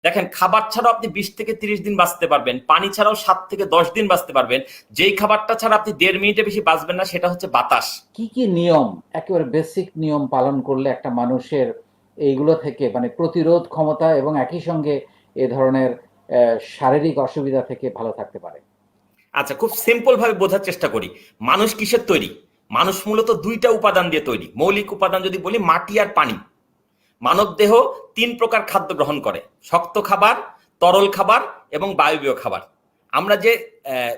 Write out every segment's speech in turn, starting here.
দেখেন, খাবার ছাড়াও আপনি 20 থেকে 30 দিন বাঁচতে পারবেন, পানি ছাড়াও 7 থেকে 10 দিন বাঁচতে পারবেন। যেই খাবারটা ছাড়া আপনি 1.5 মিনিটে বেশি বাঁচবেন না সেটা হচ্ছে বাতাস। কি কি নিয়ম, একেবারে বেসিক নিয়ম পালন করলে একটা মানুষের এইগুলো থেকে মানে প্রতিরোধ ক্ষমতা এবং একই সঙ্গে এ ধরনের শারীরিক অসুবিধা থেকে ভালো থাকতে পারে? আচ্ছা, খুব সিম্পল ভাবে বোঝার চেষ্টা করি। মানুষ কিসের তৈরি? মানুষ মূলত দুইটা উপাদান দিয়ে তৈরি। মৌলিক উপাদান যদি বলি, মাটি আর পানি। মানব দেহ 3 প্রকার খাদ্য গ্রহণ করে: শক্ত খাবার, তরল খাবার এবং বায়বীয় খাবার। আমরা যে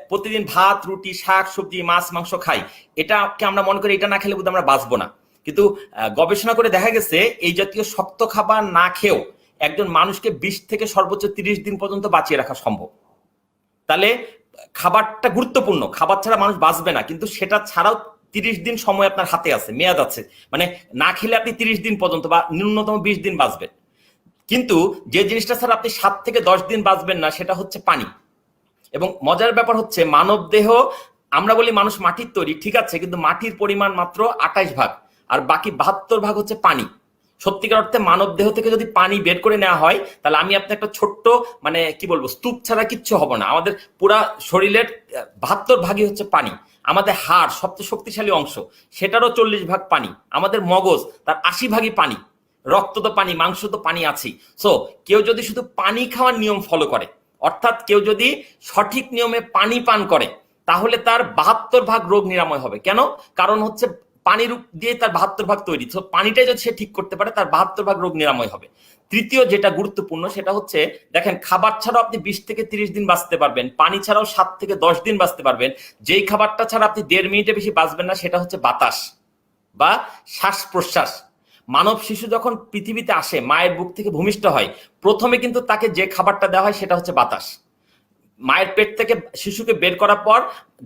প্রতিদিন ভাত, রুটি, শাক, সবজি, মাছ, মাংস খাই, এটাকে আমরা মনে করি এটা না খেলে বোধহয় আমরা বাঁচবো না। কিন্তু গবেষণা করে দেখা গেছে এই জাতীয় শক্ত খাবার না খেয়েও একজন মানুষকে 20 থেকে সর্বোচ্চ 30 দিন পর্যন্ত বাঁচিয়ে রাখা সম্ভব। তাহলে খাবারটা গুরুত্বপূর্ণ, খাবার ছাড়া মানুষ বাঁচবে না, কিন্তু সেটা ছাড়াও 30 দিন সময় আপনার হাতে আছে, মেয়াদ আছে। মানে না খেলে আপনি 30 দিন পর্যন্ত বা ন্যূনতম 20 দিন বাঁচবেন। কিন্তু যে জিনিসটা ছাড়া আপনি 7 থেকে 10 দিন বাঁচবেন না সেটা হচ্ছে পানি। এবং মজার ব্যাপার হচ্ছে, মানব দেহ, আমরা বলি মানুষ মাটির তৈরি, ঠিক আছে, কিন্তু মাটির পরিমাণ মাত্র 28 ভাগ, আর বাকি 72 ভাগ হচ্ছে পানি। সত্যিকার অর্থে মানব দেহ থেকে যদি পানি বের করে নেওয়া হয়, তাহলে আমি আপনি একটা ছোট্ট, মানে কি বলবো, স্তূপ ছাড়া কিচ্ছু হবো না। আমাদের পুরা শরীরের 72 ভাগই হচ্ছে পানি। আমাদের হাড় সবচেয়ে শক্তিশালী অংশ, সেটারও 40 ভাগ পানি। আমাদের মগজ, তার 80 ভাগই পানি। রক্ত তো পানি, মাংস তো পানি আছেই। সো কেউ যদি শুধু পানি খাওয়ার নিয়ম ফলো করে, অর্থাৎ কেউ যদি সঠিক নিয়মে পানি পান করে, তাহলে তার 72 ভাগ রোগ নিরাময় হবে। কেন? কারণ হচ্ছে পানির দিয়ে তার 72 ভাগ তৈরি। তো পানিটাই যদি সে ঠিক করতে পারে, তার 72 ভাগ রোগ নিরাময় হবে। তৃতীয় যেটা গুরুত্বপূর্ণ সেটা হচ্ছে, দেখেন, খাবার ছাড়াও আপনি 20 থেকে 30 দিন বাঁচতে পারবেন, পানি ছাড়াও 7 থেকে 10 দিন বাঁচতে পারবেন। যেই খাবারটা ছাড়া আপনি 1.5 মিনিটে বেশি বাঁচবেন না সেটা হচ্ছে বাতাস বা শ্বাস প্রশ্বাস। মানব শিশু যখন পৃথিবীতে আসে, মায়ের বুক থেকে ভূমিষ্ঠ হয়, প্রথমে কিন্তু তাকে যে খাবারটা দেওয়া হয় সেটা হচ্ছে বাতাস। মায়ের পেট থেকে শিশুকে বের করার পর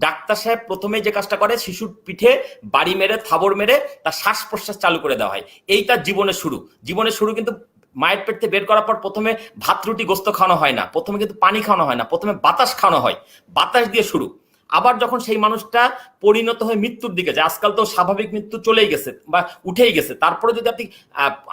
ডাক্তার সাহেব প্রথমে যে কাজটা করে, শিশুর পিঠে বাড়ি মেরে, থাবড় মেরে তার শ্বাস প্রশ্বাস চালু করে দেওয়া হয়। এই তার জীবনের শুরু। জীবনের শুরু কিন্তু মায়ের পেট থেকে বের করার পর প্রথমে ভাত, রুটি, গোস্ত খাওয়ানো হয় না, প্রথমে কিন্তু পানি খাওয়ানো হয় না, প্রথমে বাতাস খাওয়ানো হয়। বাতাস দিয়ে শুরু। আবার যখন সেই মানুষটা পরিণত হয়ে মৃত্যুর দিকে যায়, আজকাল তো স্বাভাবিক মৃত্যু চলেই গেছে বা উঠেই গেছে, তারপরে যদি আপনি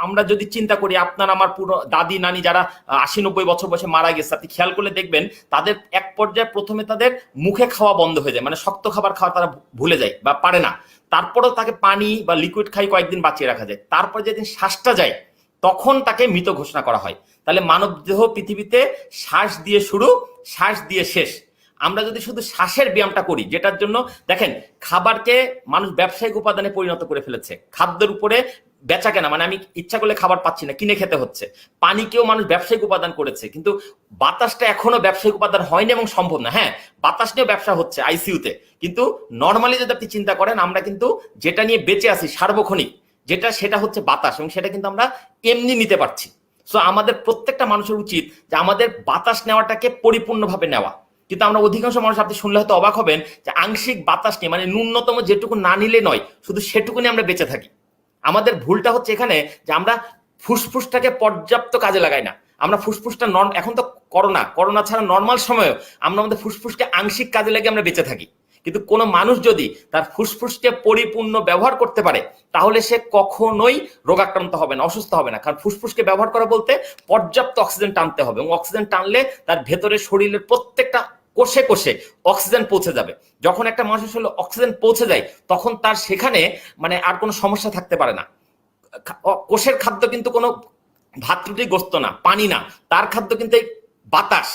আমরা যদি চিন্তা করি, আপনার আমার পুরো দাদি নানি যারা 80-90 বছর বয়সে মারা গেছে, আপনি খেয়াল করলে দেখবেন তাদের এক পর্যায়ে প্রথমে তাদের মুখে খাওয়া বন্ধ হয়ে যায়, মানে শক্ত খাবার খাওয়া তারা ভুলে যায় বা পারে না। তারপরেও তাকে পানি বা লিকুইড খাই কয়েকদিন বাঁচিয়ে রাখা যায়। তারপর যেদিন শ্বাসটা যায়, তখন তাকে মৃত ঘোষণা করা হয়। তাহলে মানব দেহ পৃথিবীতে শ্বাস দিয়ে শুরু, শ্বাস দিয়ে শেষ। আমরা যদি শুধু শ্বাসের ব্যায়ামটা করি, যেটার জন্য দেখেন, খাবারকে মানুষ ব্যবসায়িক উপাদানে পরিণত করে ফেলেছে। খাদ্যের উপরে বেচা কেনা, মানে আমি ইচ্ছা করলে খাবার পাচ্ছি না, কিনে খেতে হচ্ছে। পানিকেও মানুষ ব্যবসায়িক উপাদান করেছে, কিন্তু বাতাসটা এখনো ব্যবসায়িক উপাদান হয়নি এবং সম্ভব না। হ্যাঁ, বাতাস নিয়েও ব্যবসা হচ্ছে আইসিইউতে, কিন্তু নর্মালি যদি আপনি চিন্তা করেন, আমরা কিন্তু যেটা নিয়ে বেঁচে আছি সার্বক্ষণিক, যেটা, সেটা হচ্ছে বাতাস, এবং সেটা কিন্তু আমরা এমনি নিতে পারছি। সো আমাদের প্রত্যেকটা মানুষের উচিত যে আমাদের বাতাস নেওয়াটাকে পরিপূর্ণভাবে নেওয়া। কিন্তু আমরা অধিকাংশ মানুষ, আপনি শুনলে হয়তো অবাক হবেন, যে আংশিক বাতাস নিয়ে, মানে ন্যূনতম যেটুকু না নিলে নয়, শুধু সেটুকু নিয়ে আমরা বেঁচে থাকি। আমাদের ভুলটা হচ্ছে এখানে যে আমরা ফুসফুসটাকে পর্যাপ্ত কাজে লাগাই না। আমরা ফুসফুসটা এখন তো করোনা ছাড়া নর্মাল সময়েও আমরা আমাদের ফুসফুসকে আংশিক কাজে লাগিয়ে আমরা বেঁচে থাকি। কিন্তু কোনো মানুষ যদি তার ফুসফুসকে পরিপূর্ণ ব্যবহার করতে পারে, তাহলে সে কখনোই রোগাক্রান্ত হবে না, অসুস্থ হবে না। কারণ ফুসফুসকে ব্যবহার করা বলতে পর্যাপ্ত অক্সিজেন টানতে হবে, এবং অক্সিজেন টানলে তার ভেতরে শরীরের প্রত্যেকটা কোষে কোষে অক্সিজেন পৌঁছে যাবে। যখন একটা মানুষের শরীরে অক্সিজেন পৌঁছে যায়, তখন তার সেখানে মানে আর কোনো সমস্যা থাকতে পারে না। কোষের খাদ্য কিন্তু কোনো ভাত, রুটি, গোস্ত না, পানি না, তার খাদ্য কিন্তু এই বাতাস,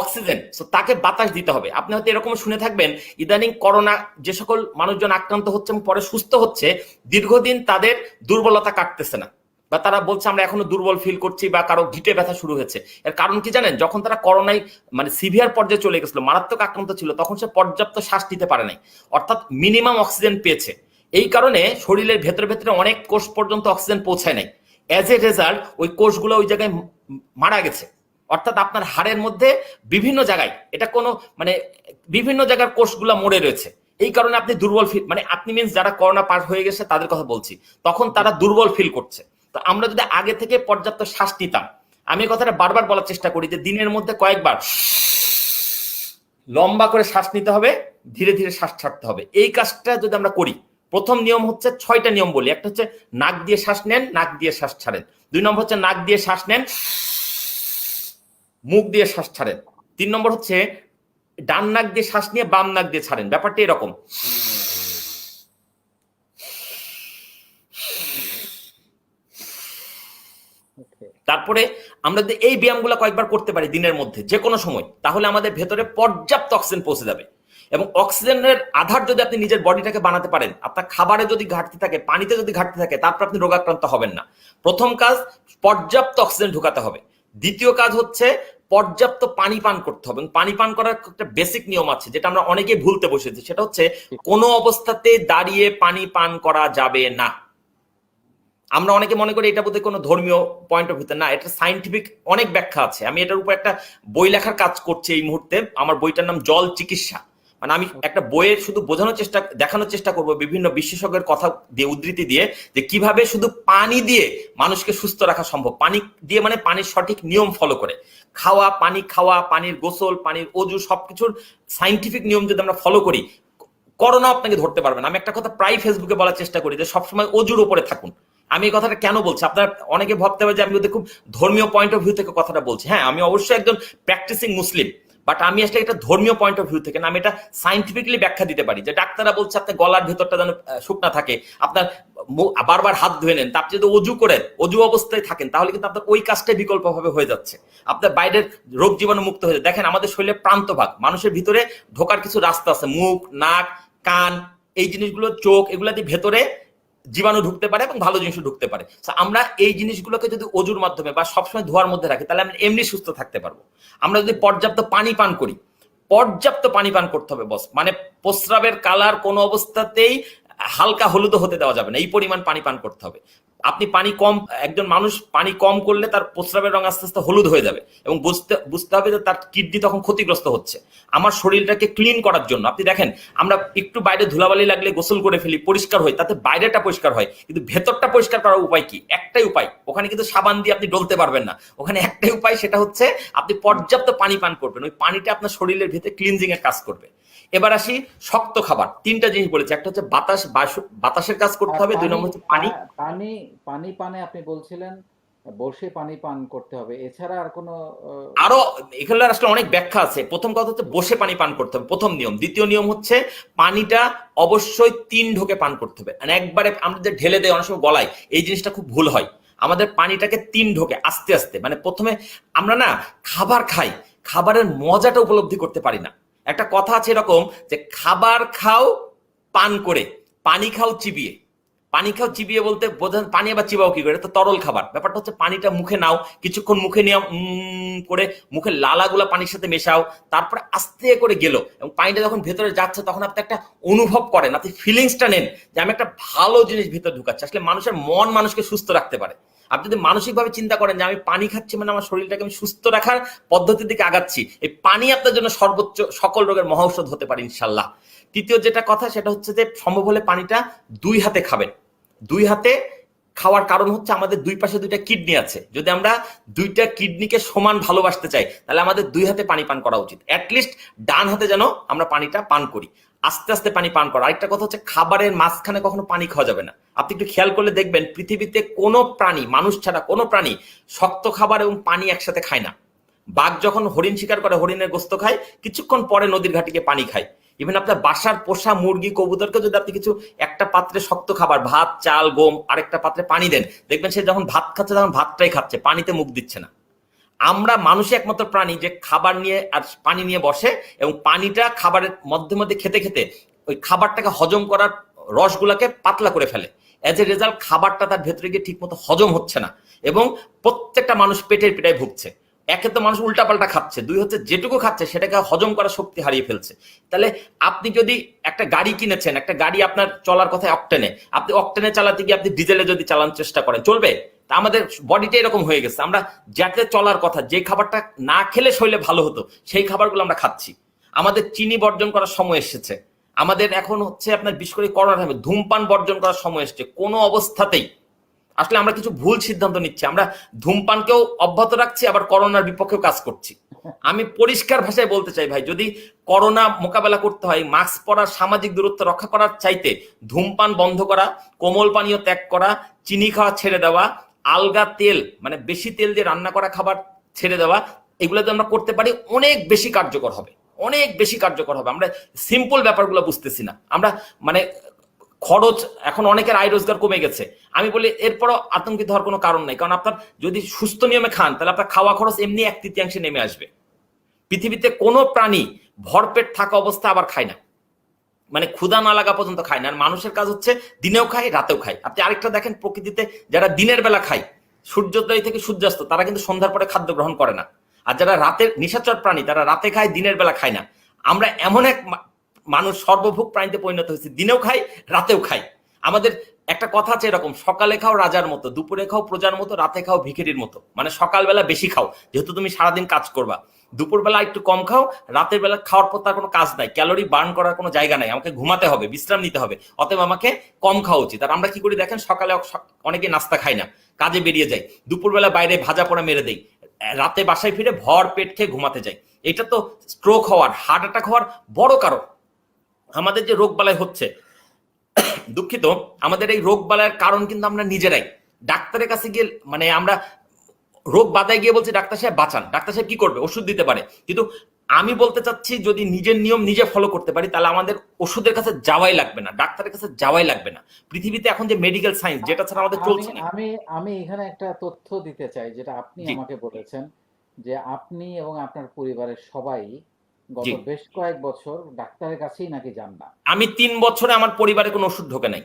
অক্সিজেন। সো তাকে বাতাস দিতে হবে। আপনি হয়তো এরকম শুনে থাকবেন, ইদানিং করোনা যে সকল মানুষজন আক্রান্ত হচ্ছে এবং পরে সুস্থ হচ্ছে, দীর্ঘদিন তাদের দুর্বলতা কাটতেছে না, বা তারা বলছে আমরা এখনো দুর্বল ফিল করছি, বা কারো ঘিটে ব্যথা শুরু হয়েছে। এর কারণ কি জানেন? যখন তারা করোনায় মানে সিভিয়ার পর্যায়ে চলে গেছিল, মারাত্মক আক্রান্ত ছিল, তখন সে পর্যাপ্ত শ্বাস নিতে পারে নাই, অর্থাৎ মিনিমাম অক্সিজেন পেয়েছে। এই কারণে শরীরের ভেতরে ভেতরে অনেক কোষ পর্যন্ত অক্সিজেন পৌঁছায় নাই। অ্যাজ এ রেজাল্ট ওই কোষগুলো ওই জায়গায় মারা গেছে। অর্থাৎ আপনার হাড়ের মধ্যে বিভিন্ন জায়গায়, এটা কোনো মানে বিভিন্ন জায়গার কোষগুলো মরে রয়েছে। এই কারণে আপনি দুর্বল ফিল, মানে আপনি মিন্স যারা করোনা পার হয়ে গেছে তাদের কথা বলছি, তখন তারা দুর্বল ফিল করছে। তো আমরা যদি আগে থেকে পর্যাপ্ত শ্বাস নিতাম, আমি কথাটা বারবার বলার চেষ্টা করি যে দিনের মধ্যে কয়েকবার লম্বা করে শ্বাস নিতে হবে, ধীরে ধীরে শ্বাস ছাড়তে হবে। এই কাজটা যদি আমরা করি, প্রথম নিয়ম হচ্ছে 6টা নিয়ম বলি। একটা হচ্ছে নাক দিয়ে শ্বাস নেন, নাক দিয়ে শ্বাস ছাড়েন। 2 নম্বর হচ্ছে নাক দিয়ে শ্বাস নেন, মুখ দিয়ে শ্বাস ছাড়েন। 3 নম্বর হচ্ছে ডান নাক দিয়ে শ্বাস নিয়ে বাম নাক দিয়ে ছাড়েন। ব্যাপারটা এরকম। তারপরে আমরা যদি এই ব্যায়ামগুলো কয়েকবার করতে পারি দিনের মধ্যে যে কোনো সময়, তাহলে আমাদের ভেতরে পর্যাপ্ত অক্সিজেন পৌঁছে যাবে। এবং অক্সিজেনের আধার যদি আপনি নিজের বডিটাকে বানাতে পারেন, আপনার খাবারে যদি ঘাটতি থাকে, পানিতে যদি ঘাটতি থাকে, তারপর আপনি রোগাক্রান্ত হবেন না। প্রথম কাজ, পর্যাপ্ত অক্সিজেন ঢুকাতে হবে। দ্বিতীয় কাজ হচ্ছে পর্যাপ্ত পানি পান করতে হবে। পানি পান করার একটা বেসিক নিয়ম আছে, যেটা আমরা অনেকেই ভুলতে বসেছি। সেটা হচ্ছে কোনো অবস্থাতে দাঁড়িয়ে পানি পান করা যাবে না। আমরা অনেকে মনে করি এটা বোধহয় কোনো ধর্মীয় পয়েন্ট অফ ভিউতে, না, এটা সায়েন্টিফিক অনেক ব্যাখ্যা আছে। আমি এটার উপর একটা বই লেখার কাজ করছি এই মুহূর্তে। আমার বইটার নাম জল চিকিৎসা। মানে আমি একটা বইয়ের শুধু দেখানোর চেষ্টা করব বিভিন্ন বিশেষজ্ঞের কথা দিয়ে, উদ্ধৃতি দিয়ে, যে কিভাবে শুধু পানি দিয়ে মানুষকে সুস্থ রাখা সম্ভব। পানি দিয়ে মানে পানির সঠিক নিয়ম ফলো করে খাওয়া, পানির গোসল, পানির অজু, সবকিছুর সায়েন্টিফিক নিয়ম যদি আমরা ফলো করি, করোনা আপনাকে ধরতে পারবে না। আমি একটা কথা প্রায় ফেসবুকে বলার চেষ্টা করি যে সবসময় অজুর উপরে থাকুন। আমি এই কথাটা কেন বলছি, আপনার অনেকে ভাবতে হবে যে আমি ওদের খুব ধর্মীয় পয়েন্ট অফ ভিউ থেকে কথাটা বলছি। হ্যাঁ, আমি অবশ্যই একজন প্র্যাকটিসিং মুসলিম, বাট আমি আসলে এটা ধর্মীয় পয়েন্ট অফ ভিউ থেকে না, আমি এটা সায়েন্টিফিকলি ব্যাখ্যা দিতে পারি। যে ডাক্তাররা বলছে আপনার গলার ভেতরটা যেন শুকনা থাকে, আপনার বারবার হাত ধুয়ে নেন। আপনি যদি অজু অবস্থায় থাকেন, তাহলে কিন্তু আপনার ওই কাজটাই বিকল্পভাবে হয়ে যাচ্ছে, আপনার বাইরের রোগ জীবাণু মুক্ত হয়ে যায়। দেখেন আমাদের শরীরের প্রান্তভাগ, মানুষের ভিতরে ঢোকার কিছু রাস্তা আছে, মুখ, নাক, কান, এই জিনিসগুলো, চোখ, এগুলা দিয়ে ভেতরে জীবাণু ঢুকতে পারে এবং ভালো জিনিস ঢুকতে পারে। আমরা এই জিনিসগুলোকে যদি অজুর মাধ্যমে বা সবসময় ধোয়ার মধ্যে রাখি, তাহলে আমরা এমনি সুস্থ থাকতে পারবো। আমরা যদি পর্যাপ্ত পানি পান করি, পর্যাপ্ত পানি পান করতে হবে বস। মানে প্রস্রাবের কালার কোনো অবস্থাতেই হালকা হলুদ হতে দেওয়া যাবে না, এই পরিমাণ পানি পান করতে হবে। আপনি পানি কম, একজন মানুষ পানি কম করলে তার প্রস্রাবের রং আস্তে আস্তে হলুদ হয়ে যাবে, এবং বুঝতে হবে যে তার কিডনি তখন ক্ষতিগ্রস্ত হচ্ছে। আমার শরীরটাকে ক্লিন করার জন্য আপনি দেখেন, আমরা একটু বাইরে ধুলাবালি লাগলে গোসল করে ফেলি, পরিষ্কার হয়, তাতে বাইরেটা পরিষ্কার হয়, কিন্তু ভেতরটা পরিষ্কার করার উপায় কি? একটাই উপায়, ওখানে কিন্তু সাবান দিয়ে আপনি ডলতে পারবেন না। ওখানে একটাই উপায়, সেটা হচ্ছে আপনি পর্যাপ্ত পানি পান করবেন। ওই পানিটা আপনার শরীরের ভিতরে ক্লিনজিং এর কাজ করবে। এবার আসি শক্ত খাবার। 3টা জিনিস বলেছি, একটা হচ্ছে বাতাসের কাজ করতে হবে, 2 নম্বর হচ্ছে পানি। পানি পানি পানে আপনি বলছিলেন বসে পানি পান করতে হবে, এছাড়া আর কোনো আরো এখানে আসলে অনেক ব্যাখ্যা আছে। প্রথম কথা হচ্ছে বসে পানি পান করতে হবে, প্রথম নিয়ম। দ্বিতীয় নিয়ম হচ্ছে পানিটা অবশ্যই 3 ঢোকে পান করতে হবে। মানে একবারে আমরা যে ঢেলে দেয় অনেক সময় গলায়, এই জিনিসটা খুব ভুল হয়। আমাদের পানিটাকে 3 ঢোকে আস্তে আস্তে, মানে প্রথমে আমরা না খাবার খাই, খাবারের মজাটা উপলব্ধি করতে পারি না। একটা কথা আছে এরকম, যে খাবার খাও পান করে, পানি খাও চিবিয়ে। পানি খাও চিবিয়ে বলতে বোঝান পানি আবার চিবাও কি করে? এটা তো তরল খাবার। ব্যাপারটা হচ্ছে পানিটা মুখে নাও, কিছুক্ষণ মুখে নিয়ে করে মুখের লালাগুলা পানির সাথে মেশাও, তারপরে আস্তে করে গেলো, এবং পানিটা যখন ভেতরে যাচ্ছে তখন আপনি একটা অনুভব করেন, আপনি ফিলিংসটা নেন যে আমি একটা ভালো জিনিস ভিতরে ঢুকাচ্ছি। আসলে মানুষের মন মানুষকে সুস্থ রাখতে পারে। আপনি যদি মানসিকভাবে চিন্তা করেন যে আমি পানি খাচ্ছি, মানে আমার শরীরটাকে আমি সুস্থ রাখার পদ্ধতির দিকে আগাচ্ছি, এই পানি আপনার জন্য সর্বোচ্চ সকল রোগের মহৌষধ হতে পারে ইনশাল্লাহ। তৃতীয় যেটা কথা, সেটা হচ্ছে যে সম্ভব হলে পানিটা 2 হাতে খাবেন। 2 হাতে খাওয়ার কারণ হচ্ছে আমাদের 2 পাশে 2টা কিডনি আছে। যদি আমরা 2টা কিডনিকে সমান ভালোবাসতে চাই, তাহলে আমাদের 2 হাতে পানি পান করা উচিত। অ্যাটলিস্ট ডান হাতে যেন আমরা পানিটা পান করি, আস্তে আস্তে পানি পান করা। আরেকটা কথা হচ্ছে খাবারের মাঝখানে কখনো পানি খাওয়া যাবে না। আপনি একটু খেয়াল করলে দেখবেন পৃথিবীতে কোনো প্রাণী, মানুষ ছাড়া কোনো প্রাণী শক্ত খাবার এবং পানি একসাথে খায় না। বাঘ যখন হরিণ শিকার করে, হরিণের গোস্ত খায়, কিছুক্ষণ পরে নদীর ঘাটে গিয়ে পানি খায়। ইভেন আপনার বাসার পোষা মুরগি, কবুতরকে যদি আপনি কিছু একটা পাত্রে শক্ত খাবার, ভাত, চাল, গম, আরেকটা পাত্রে পানি দেন, দেখবেন সে যখন ভাত খাচ্ছে তখন ভাতটাই খাচ্ছে, পানিতে মুখ দিচ্ছে না। আমরা মানুষই একমাত্র প্রাণী যে খাবার নিয়ে আর পানি নিয়ে বসে, এবং পানিটা খাবারের মধ্যে মধ্যে খেতে খেতে ওই খাবারটাকে হজম করার রসগুলাকে পাতলা করে ফেলে। এজ এ রেজাল্ট খাবারটা তার ভেতরে গিয়ে ঠিক মতো হজম হচ্ছে না, এবং প্রত্যেকটা মানুষ পেটের পিটায় ভুগছে। একে তো মানুষ উল্টাপাল্টা খাচ্ছে, 2 হচ্ছে যেটুকু খাচ্ছে সেটাকে হজম করার শক্তি হারিয়ে ফেলছে। তাহলে আপনি যদি একটা গাড়ি কিনেছেন, একটা গাড়ি আপনার চলার কথা অকটেনে, আপনি অকটেনে চালাতে গিয়ে আপনি ডিজেলে যদি চালানোর চেষ্টা করেন, চলবে? তা আমাদের বডিটা এরকম হয়ে গেছে, আমরা যাতে চলার কথা, যে খাবারটা না খেলে শরীরে ভালো হতো সেই খাবারগুলো আমরা খাচ্ছি। আমাদের চিনি বর্জন করার সময় এসেছে। আমাদের এখন হচ্ছে আপনার বিশেষ করে করোনার টাইমে ধূমপান বর্জন করার সময় এসেছে। কোনো অবস্থাতেই আসলে আমরা কিছু ভুল সিদ্ধান্ত নিচ্ছি। আমরা ধূমপানকেও অব্যাহত রাখছি, আবার করোনার বিপক্ষেও কাজ করছি। আমি পরিষ্কার ভাষায় বলতে চাই ভাই, যদি করোনা মোকাবেলা করতে হয়, মাস্ক পরা, সামাজিক দূরত্ব রক্ষা করার চাইতে ধূমপান বন্ধ করা, কোমল পানীয় ত্যাগ করা, চিনি খাওয়া ছেড়ে দেওয়া, আলগা তেল মানে বেশি তেল দিয়ে রান্না করা খাবার ছেড়ে দেওয়া, এগুলো যদি আমরা করতে পারি অনেক বেশি কার্যকর হবে, অনেক বেশি কার্যকর হবে। আমরা সিম্পল ব্যাপারগুলো বুঝতেছি না। আমরা মানে খরচ, এখন অনেকের আয় রোজগার কমে গেছে, আমি বলি এরপরও আতঙ্কিত হওয়ার কোনো কারণ নাই, কারণ আপনার যদি সুস্থ নিয়মে খান তাহলে আপনার খাওয়া খরচ এমনি 1/3 নেমে আসবে। পৃথিবীতে কোনো প্রাণী ভরপেট থাকা অবস্থা আবার খায় না, মানে ক্ষুধা না লাগা পর্যন্ত খায় না। আর মানুষের কাজ হচ্ছে দিনেও খায় রাতেও খায়। আপনি আরেকটা দেখেন, প্রকৃতিতে যারা দিনের বেলা খায় সূর্যোদয় থেকে সূর্যাস্ত, তারা কিন্তু সন্ধ্যার পরে খাদ্য গ্রহণ করে না। আর যারা রাতের নিশাচর প্রাণী, তারা রাতে খায় দিনের বেলা খায় না। আমরা এমন এক মানুষ সর্বভোগ প্রাণীতে পরিণত হয়েছে, দিনেও খাই রাতেও খাই। আমাদের একটা কথা আছে এরকম, সকালে খাও রাজার মতো, দুপুরে খাও প্রজার মতো, রাতে খাও ভিখারির মতো। মানে সকালবেলা বেশি খাও যেহেতু তুমি সারাদিন কাজ করবা, দুপুরবেলা একটু কম খাও, রাতের বেলা খাওয়ার পর তার কোনো কাজ নাই, ক্যালোরি বার্ন করার কোনো জায়গা নাই, আমাকে ঘুমাতে হবে, বিশ্রাম নিতে হবে, অতএব আমাকে কম খাওয়া উচিত। আর আমরা কি করি দেখেন, সকালে অনেকে নাস্তা খাই না, কাজে বেরিয়ে যায়, দুপুরবেলা বাইরে ভাজা পোড়া মেরে দেই, রাতে বাসায় ফিরে ভর পেট খেয়ে ঘুমাতে যাই। এটা তো স্ট্রোক হওয়ার, হার্ট অ্যাটাক হওয়ার বড় কারণ। আমাদের যে রোগ বালাই হচ্ছে, দুঃখিত, আমাদের এই রোগ বালাইয়ের কারণ কিন্তু আমরা নিজেরাই। ডাক্তারের কাছে গিয়ে মানে আমরা রোগ বাধায় গিয়ে বলছি ডাক্তার সাহেব বাঁচান, ডাক্তার সাহেব কি করবে, ওষুধ দিতে পারে। কিন্তু আমি বলতে চাচ্ছি যদি নিজের নিয়ম নিজে ফলো করতে পারি তাহলে আমাদের ওষুধের কাছে যাওয়াই লাগবে না, ডাক্তারের কাছে যাওয়াই লাগবে না। পৃথিবীতে এখন যে মেডিকেল সায়েন্স, যেটা ছাড়া আমাদের আমি চলছে না। আমি আমি এখানে একটা তথ্য দিতে চাই, যেটা আপনি জি আমাকে বলেছেন, যে আপনি এবং আপনার পরিবারের সবাই গত জি, বেশ কয়েক বছর ডাক্তারের কাছেই নাকি যান না। আমি 3 বছরে আমার পরিবারে কোনো ওষুধ ঢোকে নাই।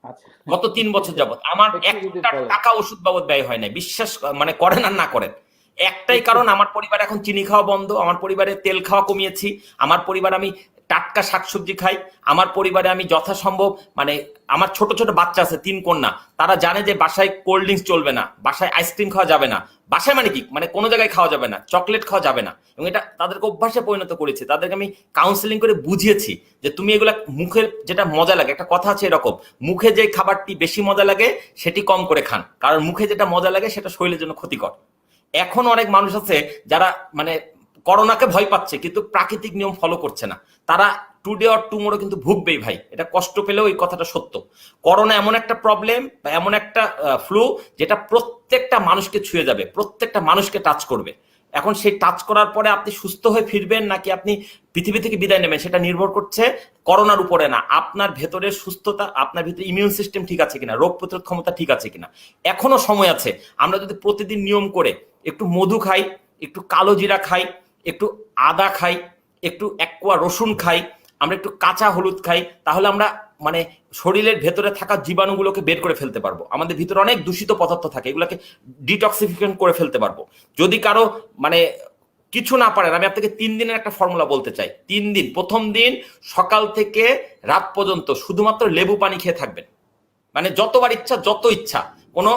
আচ্ছা, গত 3 বছর যাবত আমার একটু যদি একটা বলেন। টাকা ওষুধ বাবদ ব্যয় হয় নাই, বিশ্বাস মানে করেন আর না করেন। একটাই একটু কারণ, আমার পরিবার এখন চিনি খাওয়া বন্ধ, আমার পরিবারে তেল খাওয়া কমিয়েছি, আমার পরিবার আমি টাটকা শাকসবজি খাই, আমার পরিবারে আমি যথাসম্ভব মানে আমার ছোট ছোট বাচ্চা আছে 3 কন্যা, তারা জানে যে বাসায় কোল্ড ড্রিঙ্কস চলবে না, বাসায় আইসক্রিম খাওয়া যাবে না, বাসায় মানে কি মানে কোনো জায়গায় খাওয়া যাবে না, চকলেট খাওয়া যাবে না। এবং এটা তাদেরকে অভ্যাসে পরিণত করেছে, তাদেরকে আমি কাউন্সিলিং করে বুঝিয়েছি যে তুমি এগুলা মুখের যেটা মজা লাগে, একটা কথা আছে এরকম, মুখে যে খাবারটি বেশি মজা লাগে সেটি কম করে খান, কারণ মুখে যেটা মজা লাগে সেটা শরীরের জন্য ক্ষতিকর। এখন অনেক মানুষ আছে যারা মানে করোনাকে ভয় পাচ্ছে কিন্তু প্রাকৃতিক নিয়ম ফলো করছে না, তারা টুডে অর টুমোরো কিন্তু ভুগবেই ভাই, এটা কষ্ট পেলেও এই কথাটা সত্য। করোনা এমন একটা প্রবলেম বা এমন একটা ফ্লু যেটা প্রত্যেকটা মানুষকে ছুঁয়ে যাবে, প্রত্যেকটা মানুষকে টাচ করবে। এখন সেই টাচ করার পরে আপনি সুস্থ হয়ে ফিরবেন নাকি আপনি পৃথিবী থেকে বিদায় নেবেন সেটা নির্ভর করছে করোনার উপরে না, আপনার ভেতরের সুস্থতা, আপনার ভিতরে ইমিউন সিস্টেম ঠিক আছে কিনা, রোগ প্রতিরোধ ক্ষমতা ঠিক আছে কিনা। এখনো সময় আছে, আমরা যদি প্রতিদিন নিয়ম করে একটু মধু খাই, একটু কালো জিরা খাই, একটু আদা খাই, একটু 1 কোয়া রসুন খাই, আমরা একটু কাঁচা হলুদ খাই, তাহলে আমরা মানে শরীরের ভেতরে থাকা জীবাণুগুলোকে বের করে ফেলতে পারবো। আমাদের ভিতরে অনেক দূষিত পদার্থ থাকে, এগুলোকে ডিটক্সিফিকেশন করে ফেলতে পারবো। যদি কারো মানে কিছু না পারেন, আমি আপনাকে 3 দিনের একটা ফর্মুলা বলতে চাই। 3 দিন, প্রথম দিন সকাল থেকে রাত পর্যন্ত শুধুমাত্র লেবু পানি খেয়ে থাকবেন, মানে যতবার ইচ্ছা যত ইচ্ছা, কোনো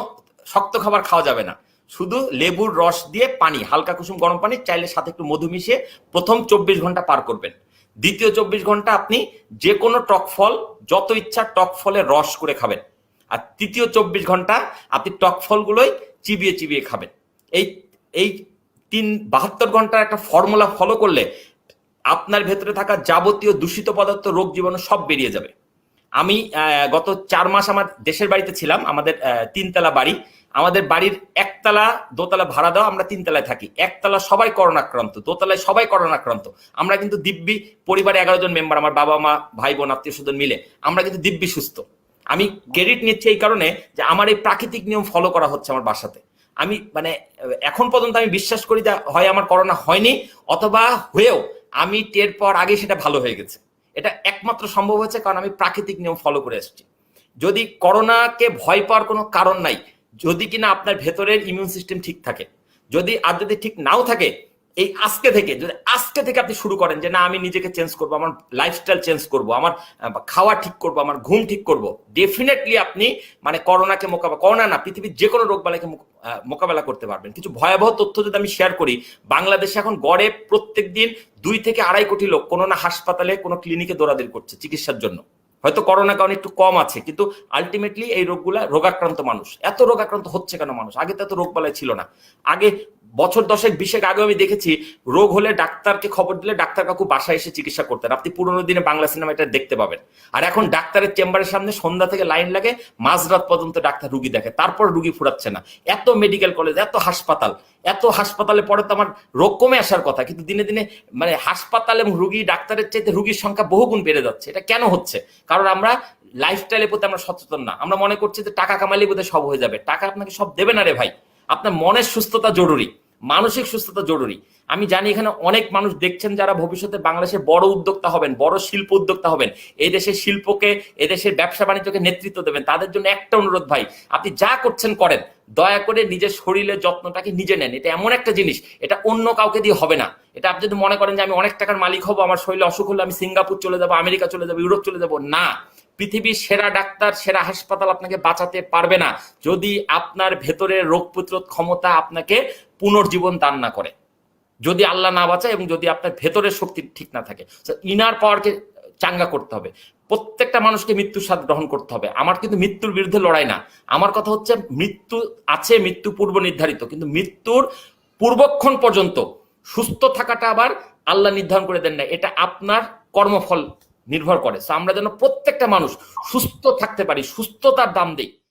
শক্ত খাবার খাওয়া যাবে না, শুধু লেবুর রস দিয়ে পানি, হালকা কুসুম গরম পানি, চাইলে সাথে একটু মধু মিশিয়ে প্রথম 24 ঘন্টা পার করবেন। দ্বিতীয় 24 ঘন্টা আপনি যে কোনো টক ফল, যত ইচ্ছা টক ফলের রস করে খাবেন। আর তৃতীয় 24 ঘন্টা আপনি টক ফলগুলোই চিবিয়ে চিবিয়ে খাবেন। এই এই 72 ঘন্টার একটা ফর্মুলা ফলো করলে আপনার ভেতরে থাকা যাবতীয় দূষিত পদার্থ, রোগ জীবাণু সব বেরিয়ে যাবে। আমি গত 4 মাস আমার দেশের বাড়িতে ছিলাম, আমাদের 3 তলা বাড়ি, আমাদের বাড়ির 1তলা 2তলা ভাড়া দেওয়া, আমরা 3 তলায় থাকি। 1তলা সবাই করোনা আক্রান্ত, 2তলায় সবাই করোনা আক্রান্ত। আমরা কিন্তু দিব্যি, পরিবারে 11 জন মেম্বার, আমার বাবা মা ভাই বোন আত্মীয় স্বজন মিলে আমরা কিন্তু দিব্যি সুস্থ। আমি ক্রেডিট নিচ্ছি এই কারণে যে আমার এই প্রাকৃতিক নিয়ম ফলো করা হচ্ছে আমার বাসাতে। আমি মানে এখন পর্যন্ত আমি বিশ্বাস করি যে হয় আমার করোনা হয়নি, অথবা হয়েও আমি টের পাওয়ার আগে সেটা ভালো হয়ে গেছে। এটা একমাত্র সম্ভব হয়েছে কারণ আমি প্রাকৃতিক নিয়ম ফলো করে এসেছি। যদি করোনাকে ভয় পাওয়ার কোনো কারণ নাই, যদি কিনা আপনার ভেতরের ইমিউন সিস্টেম ঠিক থাকে। যদি ঠিক নাও থাকে, এই আজকে থেকে আপনি শুরু করেন যে না আমি নিজেকে চেঞ্জ করবো, আমার লাইফস্টাইল চেঞ্জ করবো, আমার খাওয়া ঠিক করবো, আমার ঘুম ঠিক করবো, ডেফিনেটলি আপনি মানে করোনাকে করোনা না, পৃথিবীর যে কোনো রোগ বালাইকে মোকাবেলা করতে পারবেন। কিছু ভয়াবহ তথ্য যদি আমি শেয়ার করি, বাংলাদেশে এখন গড়ে প্রত্যেক দিন 2 থেকে 2.5 কোটি লোক কোনো না হাসপাতালে, কোনো ক্লিনিকে দৌড়াদৌড়ি করছে চিকিৎসার জন্য। হয়তো করোনা কারণ একটু কম আছে, কিন্তু আলটিমেটলি এই রোগগুলা রোগাক্রান্ত মানুষ। এত রোগাক্রান্ত হচ্ছে কেন মানুষ? আগে তো এত রোগ বালাই ছিল না। আগে বছর 10-20 আগে আমি দেখেছি রোগ হলে ডাক্তারকে খবর দিলে ডাক্তার কাকু বাসায় এসে চিকিৎসা করতেন। আপনি পুরোনো দিনে বাংলা সিনেমা এটা দেখতে পাবেন। আর এখন ডাক্তারের চেম্বারের সামনে সন্ধ্যা থেকে লাইন লাগে, মাঝরাত পর্যন্ত ডাক্তার রুগী দেখে, তারপর রুগী ফুরাচ্ছে না। এত মেডিকেল কলেজ, এত হাসপাতালে পরে তো আমার রোগ কমে আসার কথা, কিন্তু দিনে দিনে মানে হাসপাতাল এবং রুগী ডাক্তারের চাইতে রুগীর সংখ্যা বহুগুণ বেড়ে যাচ্ছে। এটা কেন হচ্ছে? কারণ আমরা লাইফস্টাইলের প্রতি আমরা সচেতন না। আমরা মনে করছি যে টাকা কামালে বোধহয় সব হয়ে যাবে। টাকা আপনাকে সব দেবে না রে ভাই। আপনার মনের সুস্থতা জরুরি, মানসিক সুস্থতা জরুরি। আমি জানি এখানে অনেক মানুষ দেখছেন যারা ভবিষ্যতে বাংলাদেশে বড় উদ্যোক্তা হবেন, বড় শিল্প উদ্যোক্তা হবেন, এই দেশের শিল্পকে, এই দেশের ব্যবসা বাণিজ্যকে নেতৃত্ব দেবেন। তাদের জন্য একটা অনুরোধ ভাই, আপনি যা করছেন করেন, দয়া করে নিজের শরীরের যত্নটাকে নিজে নেন। এটা এমন একটা জিনিস, এটা অন্য কাউকে দিয়ে হবে না। এটা আপনি যদি মনে করেন যে আমি অনেক টাকার মালিক হবো, আমার শরীরে অসুখ হলে আমি সিঙ্গাপুর চলে যাবো, আমেরিকা চলে যাবো, ইউরোপ চলে যাবো, না। পৃথিবীর সেরা ডাক্তার, সেরা হাসপাতাল আপনাকে বাঁচাতে পারবে না যদি আপনার ভেতরের রোগ প্রতিরোধ ক্ষমতা আপনাকে পুনর্জীবন দান না করে, যদি আল্লাহ না বাঁচায় এবং যদি আপনার ভেতরের শক্তি ঠিক না থাকে। ইনার পাওয়ারকে চাঙ্গা করতে হবে। প্রত্যেকটা মানুষকে মৃত্যুর স্বাদ গ্রহণ করতে হবে। আমার কিন্তু মৃত্যুর বিরুদ্ধে লড়াই না। আমার কথা হচ্ছে মৃত্যু আছে, মৃত্যু পূর্ব নির্ধারিত, কিন্তু মৃত্যুর পূর্বক্ষণ পর্যন্ত সুস্থ থাকাটা আবার আল্লাহ নির্ধারণ করে দেন না, এটা আপনার কর্মফল নির্ভর করে। আমরা যেন প্রত্যেকটা মানুষ সুস্থ থাকতে পারি, সুস্থতার দাম দিই।